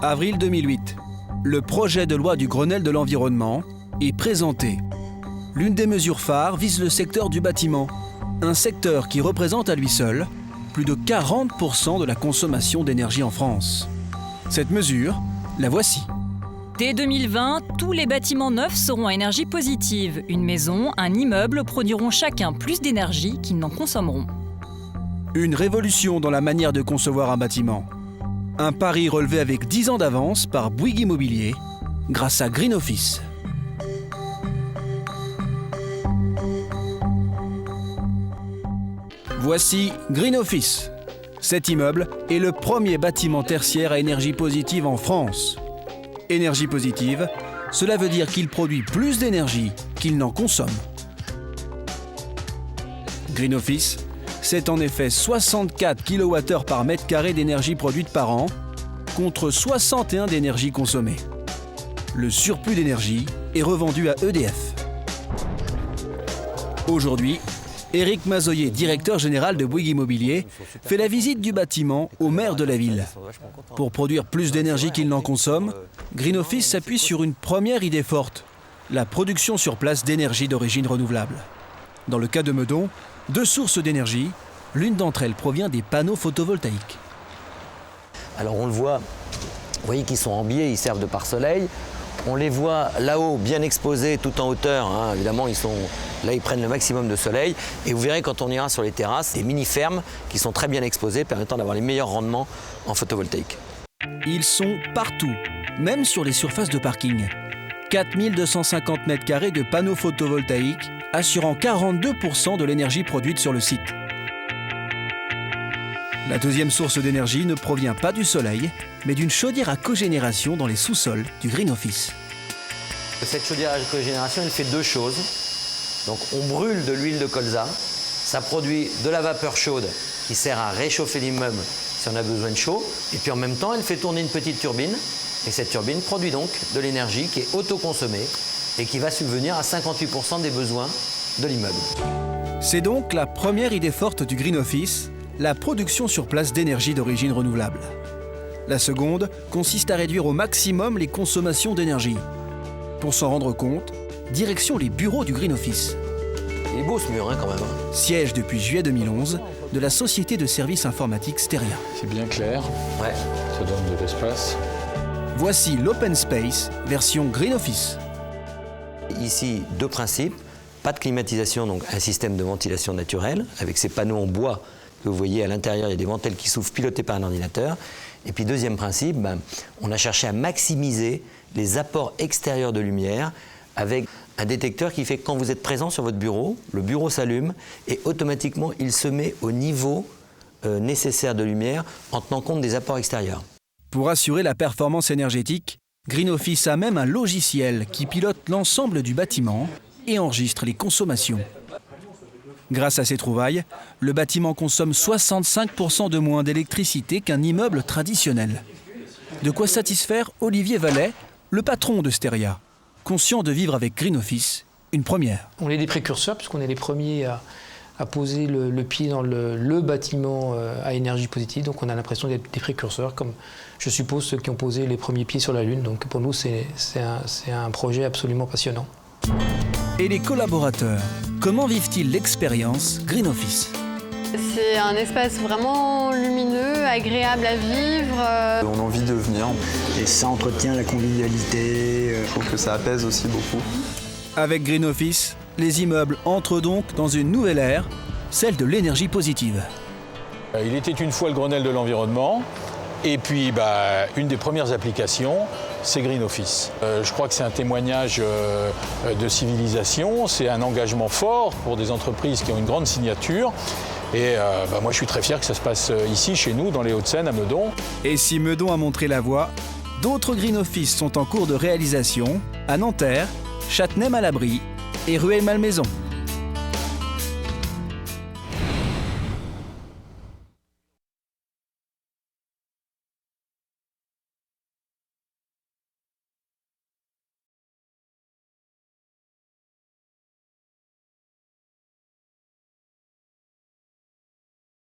Avril 2008. Le projet de loi du Grenelle de l'environnement est présenté. L'une des mesures phares vise le secteur du bâtiment, un secteur qui représente à lui seul plus de 40% de la consommation d'énergie en France. Cette mesure, la voici. Dès 2020, tous les bâtiments neufs seront à énergie positive. Une maison, un immeuble produiront chacun plus d'énergie qu'ils n'en consommeront. Une révolution dans la manière de concevoir un bâtiment. Un pari relevé avec 10 ans d'avance par Bouygues Immobilier grâce à Green Office. Voici Green Office. Cet immeuble est le premier bâtiment tertiaire à énergie positive en France. Énergie positive, cela veut dire qu'il produit plus d'énergie qu'il n'en consomme. Green Office, c'est en effet 64 kWh par mètre carré d'énergie produite par an, contre 61 d'énergie consommée. Le surplus d'énergie est revendu à EDF. Aujourd'hui, Éric Mazoyer, directeur général de Bouygues Immobilier, fait la visite du bâtiment au maire de la ville. Pour produire plus d'énergie qu'il n'en consomme, Green Office s'appuie sur une première idée forte, la production sur place d'énergie d'origine renouvelable. Dans le cas de Meudon, 2 sources d'énergie, l'une d'entre elles provient des panneaux photovoltaïques. Alors on le voit, vous voyez qu'ils sont en biais, ils servent de pare-soleil. On les voit là-haut, bien exposés, tout en hauteur. Évidemment, là, ils prennent le maximum de soleil. Et vous verrez, quand on ira sur les terrasses, des mini-fermes qui sont très bien exposées, permettant d'avoir les meilleurs rendements en photovoltaïque. Ils sont partout, même sur les surfaces de parking. 4250 m² de panneaux photovoltaïques, assurant 42% de l'énergie produite sur le site. La deuxième source d'énergie ne provient pas du soleil, mais d'une chaudière à cogénération dans les sous-sols du Green Office. Cette chaudière à cogénération, elle fait 2 choses. Donc on brûle de l'huile de colza, ça produit de la vapeur chaude qui sert à réchauffer l'immeuble si on a besoin de chaud. Et puis en même temps, elle fait tourner une petite turbine. Et cette turbine produit donc de l'énergie qui est autoconsommée et qui va subvenir à 58% des besoins de l'immeuble. C'est donc la première idée forte du Green Office, la production sur place d'énergie d'origine renouvelable. La seconde consiste à réduire au maximum les consommations d'énergie. Pour s'en rendre compte, direction les bureaux du Green Office. Il est beau ce mur quand même. Siège depuis juillet 2011 de la société de services informatiques Steria. C'est bien clair, Ouais. ça donne de l'espace. Voici l'Open Space version Green Office. Ici, 2 principes. Pas de climatisation, donc un système de ventilation naturelle avec ces panneaux en bois que vous voyez à l'intérieur, il y a des ventelles qui s'ouvrent pilotés par un ordinateur. Et puis deuxième principe, on a cherché à maximiser les apports extérieurs de lumière avec un détecteur qui fait que quand vous êtes présent sur votre bureau, le bureau s'allume et automatiquement il se met au niveau nécessaire de lumière en tenant compte des apports extérieurs. Pour assurer la performance énergétique, Green Office a même un logiciel qui pilote l'ensemble du bâtiment et enregistre les consommations. Grâce à ces trouvailles, le bâtiment consomme 65% de moins d'électricité qu'un immeuble traditionnel. De quoi satisfaire Olivier Vallet, le patron de Steria, conscient de vivre avec Green Office une première. On est des précurseurs puisqu'on est les premiers à poser le pied dans le bâtiment à énergie positive. Donc on a l'impression d'être des précurseurs, comme je suppose ceux qui ont posé les premiers pieds sur la Lune. Donc pour nous, c'est un projet absolument passionnant. Et les collaborateurs, comment vivent-ils l'expérience Green Office ? C'est un espace vraiment lumineux, agréable à vivre. On a envie de venir. Et ça entretient la convivialité. Je trouve que ça apaise aussi beaucoup. Avec Green Office, les immeubles entrent donc dans une nouvelle ère, celle de l'énergie positive. Il était une fois le Grenelle de l'environnement. Et puis, une des premières applications, c'est Green Office. Je crois que c'est un témoignage de civilisation, c'est un engagement fort pour des entreprises qui ont une grande signature. Et moi, je suis très fier que ça se passe ici, chez nous, dans les Hauts-de-Seine, à Meudon. Et si Meudon a montré la voie, d'autres Green Office sont en cours de réalisation à Nanterre, Châtenay-Malabry et Rueil-Malmaison.